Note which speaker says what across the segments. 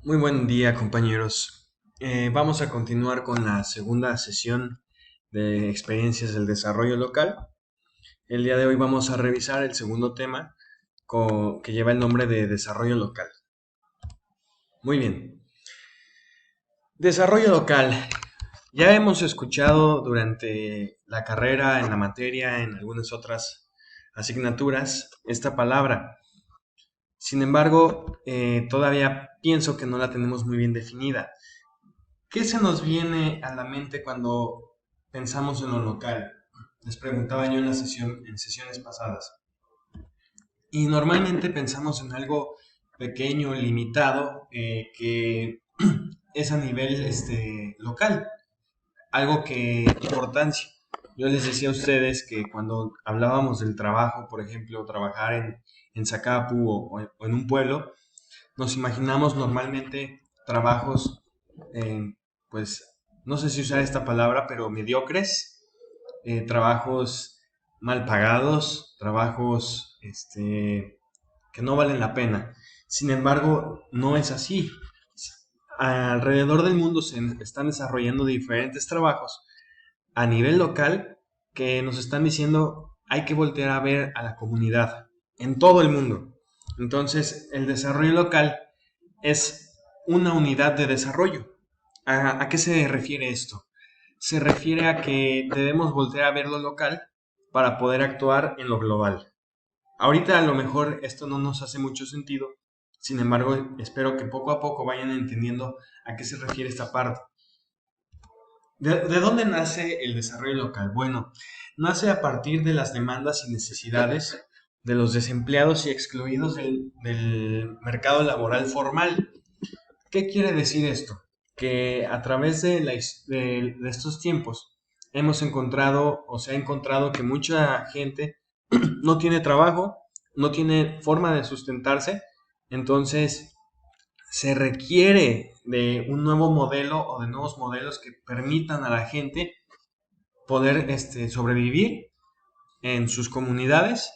Speaker 1: Muy buen día, compañeros. Vamos a continuar con la segunda sesión de experiencias del desarrollo local. El día de hoy vamos a revisar el segundo tema que lleva el nombre de desarrollo local. Muy bien. Desarrollo local. Ya hemos escuchado durante la carrera, en la materia, en algunas otras asignaturas, esta palabra. Sin embargo, todavía pienso que no la tenemos muy bien definida. ¿Qué se nos viene a la mente cuando pensamos en lo local? Les preguntaba yo en sesiones pasadas. Y normalmente pensamos en algo pequeño, limitado, que es a nivel local, algo que importancia. Yo les decía a ustedes que cuando hablábamos del trabajo, por ejemplo, trabajar en Zacapu o en un pueblo, nos imaginamos normalmente trabajos, pues, no sé si usar esta palabra, pero mediocres, trabajos mal pagados, trabajos, que no valen la pena. Sin embargo, no es así. Alrededor del mundo se están desarrollando diferentes trabajos a nivel local que nos están diciendo hay que voltear a ver a la comunidad en todo el mundo. Entonces, el desarrollo local es una unidad de desarrollo. ¿A qué se refiere esto? Se refiere a que debemos voltear a ver lo local para poder actuar en lo global. Ahorita a lo mejor esto no nos hace mucho sentido, sin embargo, espero que poco a poco vayan entendiendo a qué se refiere esta parte. ¿De dónde nace el desarrollo local? Bueno, nace a partir de las demandas y necesidades de los desempleados y excluidos del mercado laboral formal. ¿Qué quiere decir esto? Que a través de estos tiempos hemos encontrado o se ha encontrado que mucha gente no tiene trabajo, no tiene forma de sustentarse, entonces se requiere de un nuevo modelo o de nuevos modelos que permitan a la gente poder sobrevivir en sus comunidades,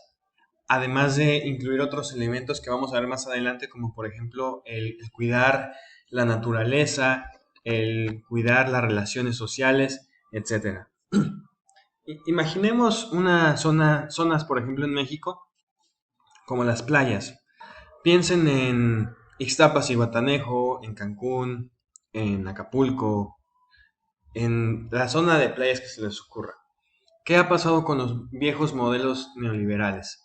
Speaker 1: además de incluir otros elementos que vamos a ver más adelante, como por ejemplo el cuidar la naturaleza, el cuidar las relaciones sociales, etcétera. Imaginemos zonas, por ejemplo, en México, como las playas. Piensen en Ixtapas y Guatanejo, en Cancún, en Acapulco, en la zona de playas que se les ocurra. ¿Qué ha pasado con los viejos modelos neoliberales?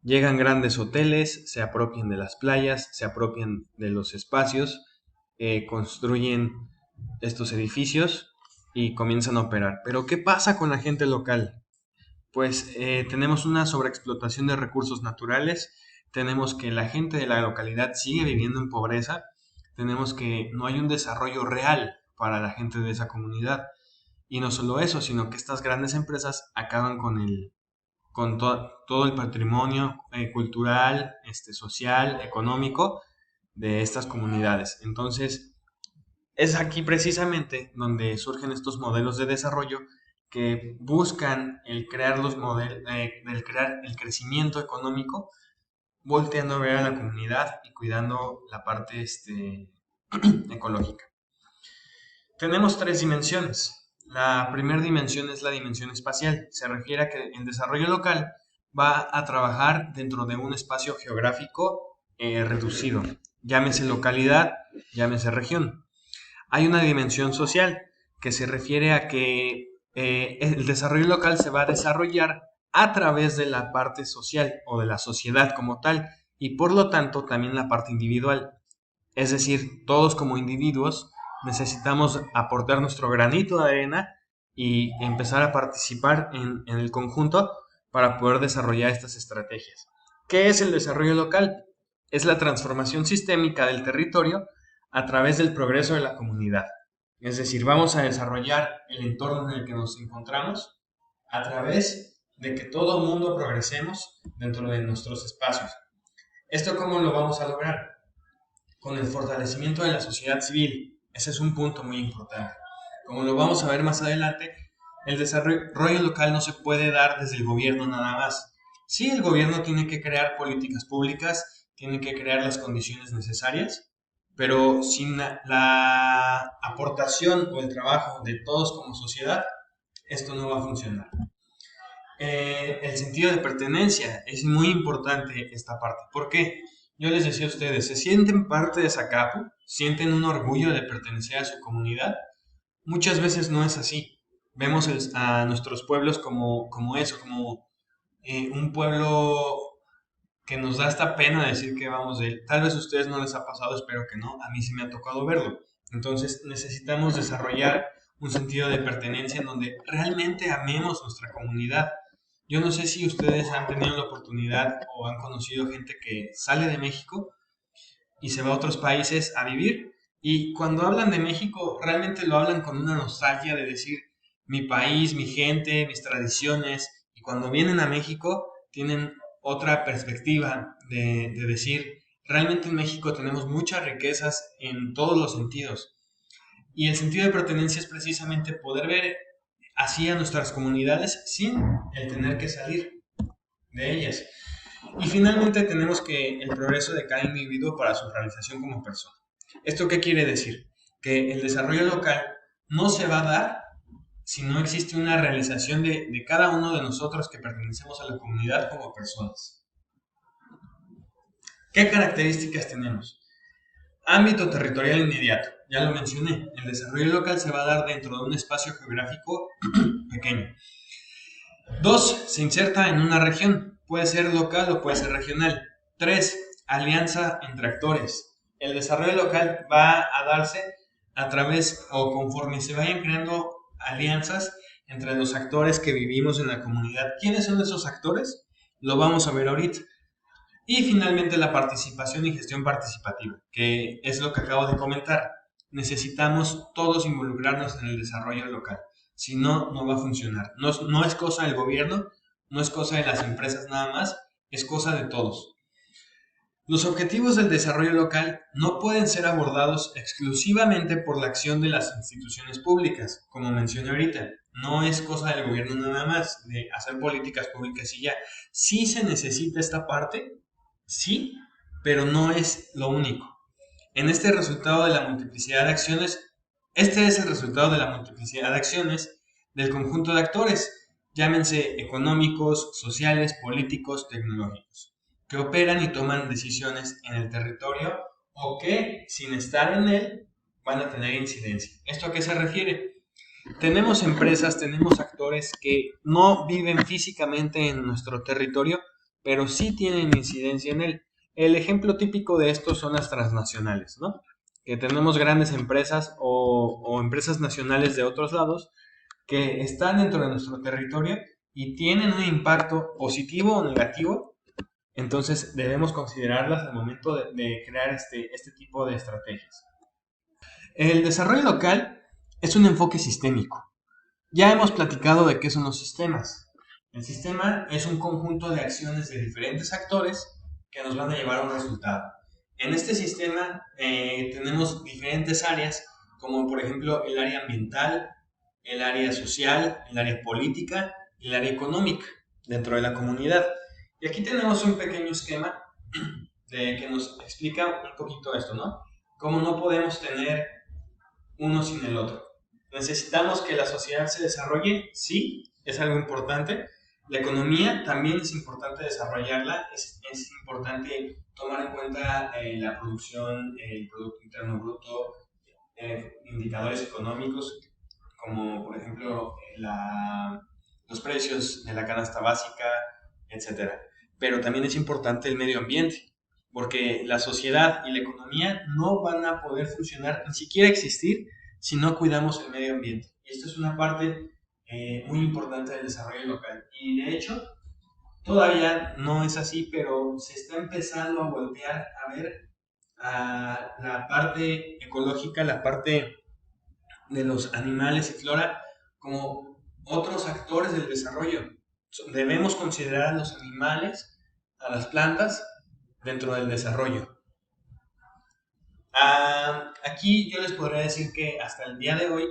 Speaker 1: Llegan grandes hoteles, se apropian de las playas, se apropian de los espacios, construyen estos edificios y comienzan a operar. Pero ¿qué pasa con la gente local? Pues tenemos una sobreexplotación de recursos naturales, tenemos que la gente de la localidad sigue viviendo en pobreza, tenemos que no hay un desarrollo real para la gente de esa comunidad. Y no solo eso, sino que estas grandes empresas acaban con todo el patrimonio cultural, social, económico de estas comunidades. Entonces, es aquí precisamente donde surgen estos modelos de desarrollo que buscan el crear el crecimiento económico, volteando a ver a la comunidad y cuidando la parte ecológica. Tenemos tres dimensiones. La primera dimensión es la dimensión espacial. Se refiere a que el desarrollo local va a trabajar dentro de un espacio geográfico reducido. Llámese localidad, llámese región. Hay una dimensión social que se refiere a que el desarrollo local se va a desarrollar a través de la parte social o de la sociedad como tal y por lo tanto también la parte individual. Es decir, todos como individuos necesitamos aportar nuestro granito de arena y empezar a participar en el conjunto para poder desarrollar estas estrategias. ¿Qué es el desarrollo local? Es la transformación sistémica del territorio a través del progreso de la comunidad. Es decir, vamos a desarrollar el entorno en el que nos encontramos a través de que todo el mundo progresemos dentro de nuestros espacios. ¿Esto cómo lo vamos a lograr? Con el fortalecimiento de la sociedad civil. Ese es un punto muy importante. Como lo vamos a ver más adelante, el desarrollo local no se puede dar desde el gobierno nada más. Sí, el gobierno tiene que crear políticas públicas, tiene que crear las condiciones necesarias, pero sin la aportación o el trabajo de todos como sociedad, esto no va a funcionar. El sentido de pertenencia es muy importante esta parte. ¿Por qué? Yo les decía a ustedes, se sienten parte de Zacapu, sienten un orgullo de pertenecer a su comunidad. Muchas veces no es así. Vemos a nuestros pueblos como eso, como un pueblo que nos da esta pena decir que vamos de él. Tal vez a ustedes no les ha pasado, espero que no. A mí sí me ha tocado verlo. Entonces necesitamos desarrollar un sentido de pertenencia en donde realmente amemos nuestra comunidad. Yo no sé si ustedes han tenido la oportunidad o han conocido gente que sale de México y se va a otros países a vivir. Y cuando hablan de México, realmente lo hablan con una nostalgia de decir mi país, mi gente, mis tradiciones. Y cuando vienen a México, tienen otra perspectiva de decir, realmente en México tenemos muchas riquezas en todos los sentidos. Y el sentido de pertenencia es precisamente poder ver así a nuestras comunidades sin el tener que salir de ellas. Y finalmente tenemos que el progreso de cada individuo para su realización como persona. ¿Esto qué quiere decir? Que el desarrollo local no se va a dar si no existe una realización de cada uno de nosotros que pertenecemos a la comunidad como personas. ¿Qué características tenemos? Ámbito territorial inmediato. Ya lo mencioné, el desarrollo local se va a dar dentro de un espacio geográfico pequeño. 2. Se inserta en una región. Puede ser local o puede ser regional. 3. Alianza entre actores. El desarrollo local va a darse a través o conforme se vayan creando alianzas entre los actores que vivimos en la comunidad. ¿Quiénes son esos actores? Lo vamos a ver ahorita. Y finalmente la participación y gestión participativa, que es lo que acabo de comentar. Necesitamos todos involucrarnos en el desarrollo local. Si no, no va a funcionar. No es cosa del gobierno, no es cosa de las empresas nada más, es cosa de todos. Los objetivos del desarrollo local no pueden ser abordados exclusivamente por la acción de las instituciones públicas, como mencioné ahorita. No es cosa del gobierno nada más, de hacer políticas públicas y ya. Sí se necesita esta parte, sí, pero no es lo único. En este resultado de la multiplicidad de acciones, este es el resultado de la multiplicidad de acciones del conjunto de actores, llámense económicos, sociales, políticos, tecnológicos, que operan y toman decisiones en el territorio o que, sin estar en él, van a tener incidencia. ¿Esto a qué se refiere? Tenemos empresas, tenemos actores que no viven físicamente en nuestro territorio, pero sí tienen incidencia en él. El ejemplo típico de esto son las transnacionales, ¿no? Que tenemos grandes empresas o empresas nacionales de otros lados que están dentro de nuestro territorio y tienen un impacto positivo o negativo, entonces debemos considerarlas al momento de crear este tipo de estrategias. El desarrollo local es un enfoque sistémico. Ya hemos platicado de qué son los sistemas. El sistema es un conjunto de acciones de diferentes actores que nos van a llevar a un resultado. En este sistema tenemos diferentes áreas, como por ejemplo el área ambiental, el área social, el área política y el área económica dentro de la comunidad. Y aquí tenemos un pequeño esquema que nos explica un poquito esto, ¿no? Cómo no podemos tener uno sin el otro. Necesitamos que la sociedad se desarrolle, sí, es algo importante. La economía también es importante desarrollarla, es importante tomar en cuenta la producción, el Producto Interno Bruto, indicadores económicos, como por ejemplo los precios de la canasta básica, etcétera. Pero también es importante el medio ambiente, porque la sociedad y la economía no van a poder funcionar, ni siquiera existir, si no cuidamos el medio ambiente. Y esto es una parte muy importante del desarrollo local. Y de hecho, todavía no es así, pero se está empezando a voltear a ver a la parte ecológica, la parte de los animales y flora como otros actores del desarrollo. Debemos considerar a los animales, a las plantas, dentro del desarrollo. Aquí yo les podría decir que hasta el día de hoy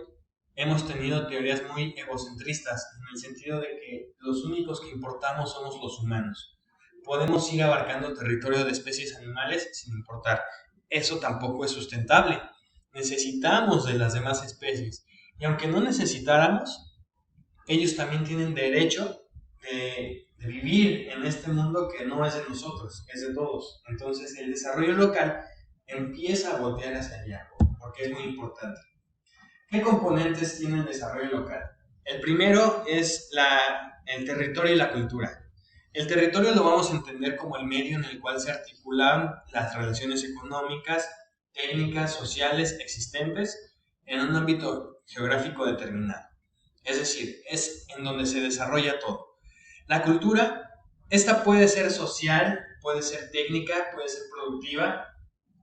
Speaker 1: hemos tenido teorías muy egocentristas, en el sentido de que los únicos que importamos somos los humanos. Podemos ir abarcando territorio de especies animales sin importar. eso tampoco es sustentable. Necesitamos de las demás especies. Y aunque no necesitáramos, ellos también tienen derecho de vivir en este mundo que no es de nosotros, es de todos. Entonces el desarrollo local empieza a voltear hacia allá, porque es muy importante. ¿Qué componentes tiene el desarrollo local? El primero es el territorio y la cultura. El territorio lo vamos a entender como el medio en el cual se articulan las relaciones económicas, técnicas, sociales existentes en un ámbito geográfico determinado. Es decir, es en donde se desarrolla todo. La cultura, esta puede ser social, puede ser técnica, puede ser productiva,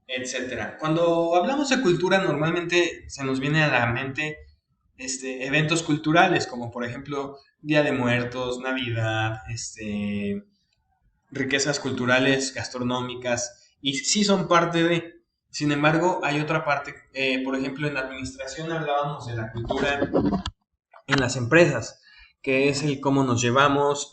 Speaker 1: etcétera. Cuando hablamos de cultura, normalmente se nos viene a la mente eventos culturales, como por ejemplo Día de Muertos, Navidad, riquezas culturales, gastronómicas, y sí son parte de. Sin embargo, hay otra parte, por ejemplo, en la administración hablábamos de la cultura en las empresas, que es el cómo nos llevamos,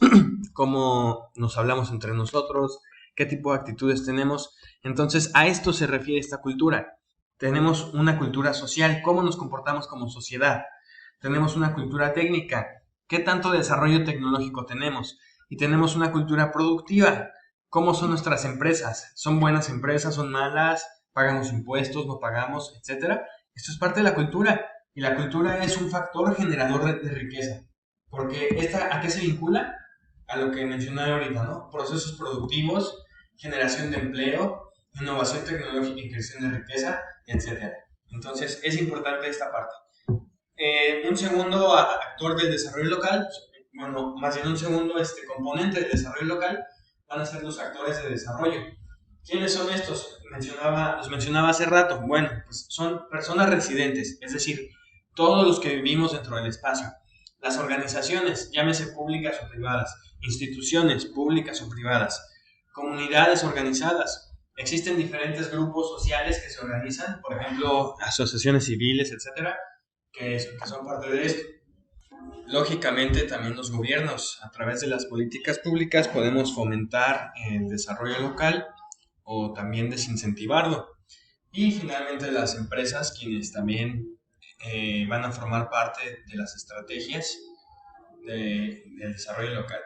Speaker 1: cómo nos hablamos entre nosotros, qué tipo de actitudes tenemos. Entonces, a esto se refiere esta cultura. Tenemos una cultura social, cómo nos comportamos como sociedad. Tenemos una cultura técnica, qué tanto desarrollo tecnológico tenemos. Y tenemos una cultura productiva, cómo son nuestras empresas. ¿Son buenas empresas? ¿Son malas? ¿Pagamos impuestos? ¿No pagamos? Etcétera. Esto es parte de la cultura. Y la cultura es un factor generador de riqueza. Porque ¿a qué se vincula? A lo que mencioné ahorita, ¿no? Procesos productivos, generación de empleo, innovación tecnológica y creación de riqueza, etcétera. Entonces, es importante esta parte. Un segundo actor del desarrollo local, bueno, más bien un segundo componente del desarrollo local, van a ser los actores de desarrollo. ¿Quiénes son estos? Los mencionaba hace rato. Bueno, pues son personas residentes, es decir, todos los que vivimos dentro del espacio. Las organizaciones, llámese públicas o privadas, instituciones públicas o privadas, comunidades organizadas. Existen diferentes grupos sociales que se organizan, por ejemplo, asociaciones civiles, etcétera, que son parte de esto. Lógicamente, también los gobiernos, a través de las políticas públicas, podemos fomentar el desarrollo local o también desincentivarlo. Y finalmente las empresas, quienes también van a formar parte de las estrategias del desarrollo local.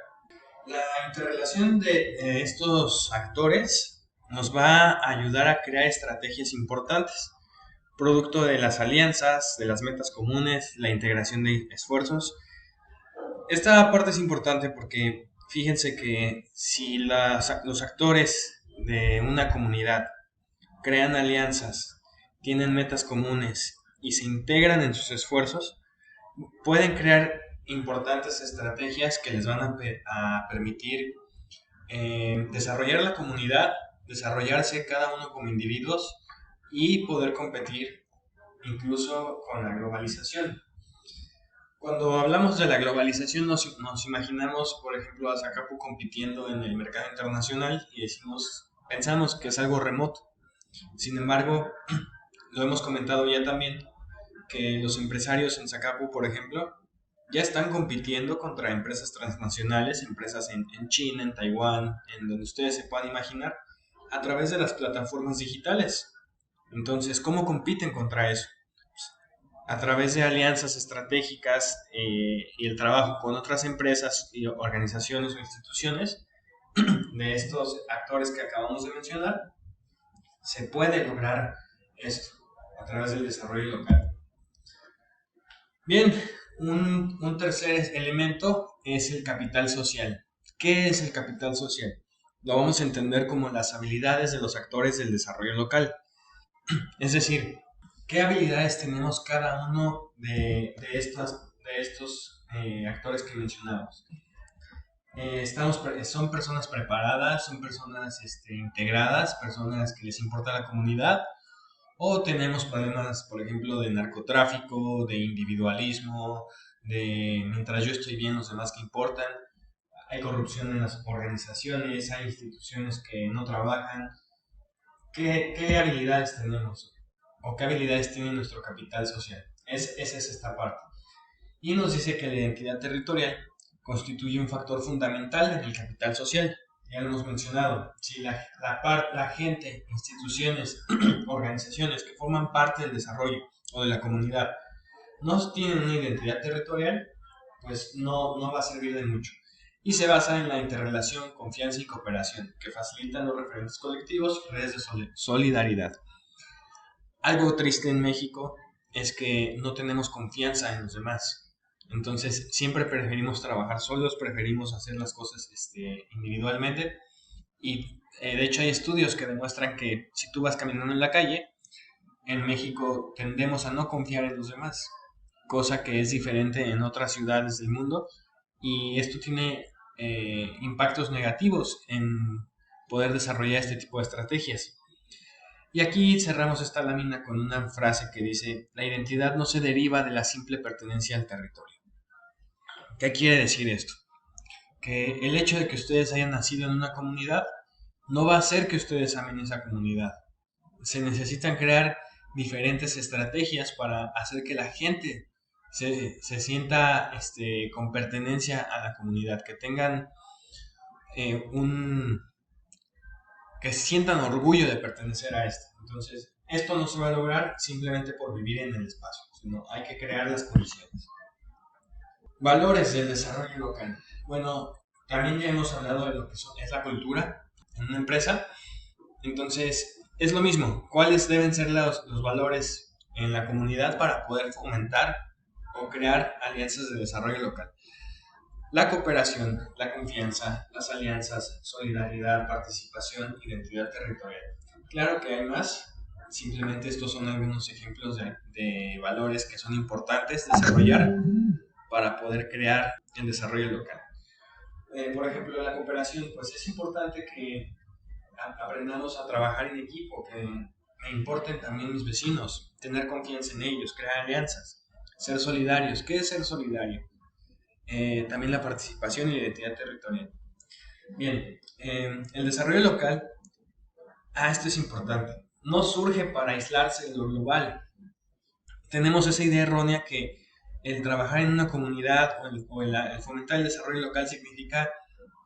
Speaker 1: La interrelación de estos actores nos va a ayudar a crear estrategias importantes, producto de las alianzas, de las metas comunes, la integración de esfuerzos. Esta parte es importante porque fíjense que si los actores de una comunidad crean alianzas, tienen metas comunes y se integran en sus esfuerzos, pueden crear importantes estrategias que les van a permitir desarrollar la comunidad, desarrollarse cada uno como individuos y poder competir incluso con la globalización. Cuando hablamos de la globalización nos imaginamos, por ejemplo, a Zacapu compitiendo en el mercado internacional y pensamos que es algo remoto. Sin embargo, lo hemos comentado ya también, que los empresarios en Zacapu, por ejemplo, ya están compitiendo contra empresas transnacionales, empresas en China, en Taiwán, en donde ustedes se puedan imaginar, a través de las plataformas digitales. Entonces, ¿cómo compiten contra eso? A través de alianzas estratégicas y el trabajo con otras empresas y organizaciones o instituciones de estos actores que acabamos de mencionar, se puede lograr esto a través del desarrollo local. Bien, un tercer elemento es el capital social. ¿Qué es el capital social? Lo vamos a entender como las habilidades de los actores del desarrollo local. Es decir, ¿qué habilidades tenemos cada uno de estos actores que mencionamos? Son personas preparadas, son personas integradas, personas que les importa la comunidad, o tenemos problemas, por ejemplo, de narcotráfico, de individualismo, de mientras yo estoy bien, los demás que importan. Hay corrupción en las organizaciones, hay instituciones que no trabajan. ¿Qué habilidades tenemos? ¿O qué habilidades tiene nuestro capital social? Esa es esta parte. Y nos dice que la identidad territorial constituye un factor fundamental en el capital social. ya lo hemos mencionado, si la gente, instituciones, organizaciones que forman parte del desarrollo o de la comunidad no tienen una identidad territorial, pues no va a servir de mucho. Y se basa en la interrelación, confianza y cooperación, que facilitan los referentes colectivos y redes de solidaridad. Algo triste en México es que no tenemos confianza en los demás. Entonces, siempre preferimos trabajar solos, preferimos hacer las cosas individualmente. Y de hecho hay estudios que demuestran que si tú vas caminando en la calle, en México tendemos a no confiar en los demás, cosa que es diferente en otras ciudades del mundo. Y esto tiene impactos negativos en poder desarrollar este tipo de estrategias. Y aquí cerramos esta lámina con una frase que dice: la identidad no se deriva de la simple pertenencia al territorio. ¿Qué quiere decir esto? Que el hecho de que ustedes hayan nacido en una comunidad no va a hacer que ustedes amen esa comunidad. Se necesitan crear diferentes estrategias para hacer que la gente se sienta con pertenencia a la comunidad, que tengan un que sientan orgullo de pertenecer a esto. Entonces, esto no se va a lograr simplemente por vivir en el espacio, sino hay que crear las condiciones. Valores del desarrollo local. Bueno, también ya hemos hablado de lo que es la cultura en una empresa. Entonces, es lo mismo. ¿Cuáles deben ser los valores en la comunidad para poder fomentar o crear alianzas de desarrollo local? La cooperación, la confianza, las alianzas, solidaridad, participación, identidad territorial. Claro que hay más, simplemente estos son algunos ejemplos de valores que son importantes desarrollar para poder crear el desarrollo local. Por ejemplo, la cooperación, pues es importante que aprendamos a trabajar en equipo, que me importen también mis vecinos, tener confianza en ellos, crear alianzas, ser solidarios. ¿Qué es ser solidario? También la participación y la identidad territorial. Bien, el desarrollo local, esto es importante, no surge para aislarse de lo global. Tenemos esa idea errónea que el trabajar en una comunidad el fomentar el desarrollo local significa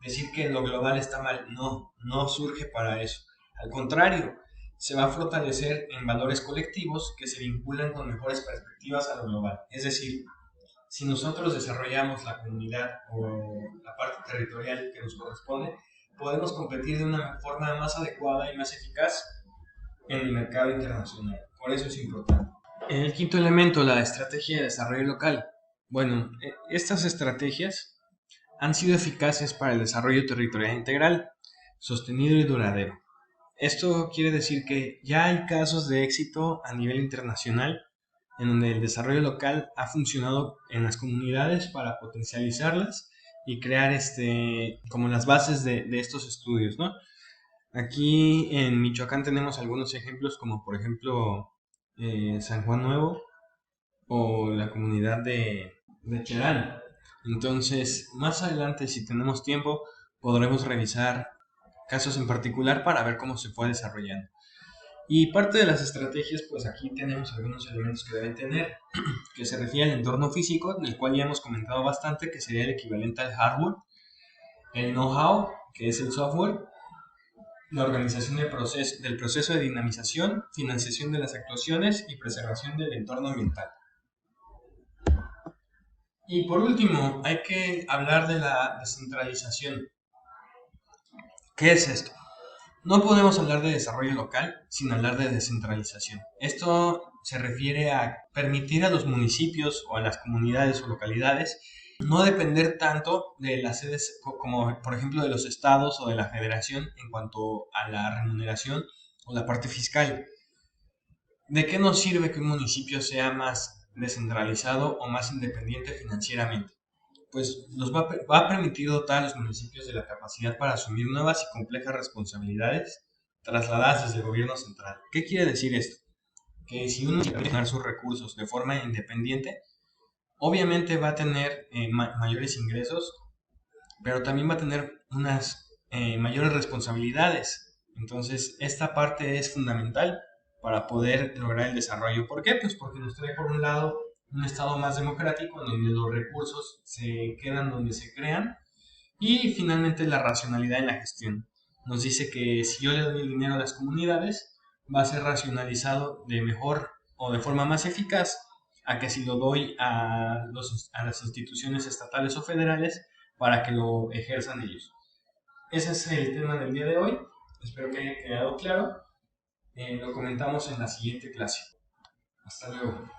Speaker 1: decir que lo global está mal. No surge para eso. Al contrario, se va a fortalecer en valores colectivos que se vinculan con mejores perspectivas a lo global. Es decir, si nosotros desarrollamos la comunidad o la parte territorial que nos corresponde, podemos competir de una forma más adecuada y más eficaz en el mercado internacional. Por eso es importante. El quinto elemento, la estrategia de desarrollo local. Bueno, estas estrategias han sido eficaces para el desarrollo territorial integral, sostenido y duradero. Esto quiere decir que ya hay casos de éxito a nivel internacional en donde el desarrollo local ha funcionado en las comunidades para potencializarlas y crear como las bases de estos estudios, ¿no? Aquí en Michoacán tenemos algunos ejemplos como por ejemplo San Juan Nuevo o la comunidad de Cherán. Entonces, más adelante, si tenemos tiempo, podremos revisar casos en particular para ver cómo se fue desarrollando. Y parte de las estrategias, pues aquí tenemos algunos elementos que deben tener, que se refiere al entorno físico, del cual ya hemos comentado bastante, que sería el equivalente al hardware, el know-how, que es el software, la organización del proceso de dinamización, financiación de las actuaciones y preservación del entorno ambiental. Y por último, hay que hablar de la descentralización. ¿Qué es esto? No podemos hablar de desarrollo local sin hablar de descentralización. Esto se refiere a permitir a los municipios o a las comunidades o localidades no depender tanto de las sedes como por ejemplo de los estados o de la federación en cuanto a la remuneración o la parte fiscal. ¿De qué nos sirve que un municipio sea más descentralizado o más independiente financieramente? Pues va a permitir dotar a los municipios de la capacidad para asumir nuevas y complejas responsabilidades trasladadas desde el gobierno central. ¿Qué quiere decir esto? Que si un municipio puede gestionar sus recursos de forma independiente, obviamente va a tener mayores ingresos, pero también va a tener unas mayores responsabilidades. Entonces, esta parte es fundamental para poder lograr el desarrollo. ¿Por qué? Pues porque nos trae por un lado un estado más democrático, en donde los recursos se quedan donde se crean Y finalmente la racionalidad en la gestión. Nos dice que si yo le doy el dinero a las comunidades, va a ser racionalizado de mejor o de forma más eficaz a que si lo doy a las instituciones estatales o federales para que lo ejerzan ellos. Ese es el tema del día de hoy. Espero que haya quedado claro. Lo comentamos en la siguiente clase. Hasta luego.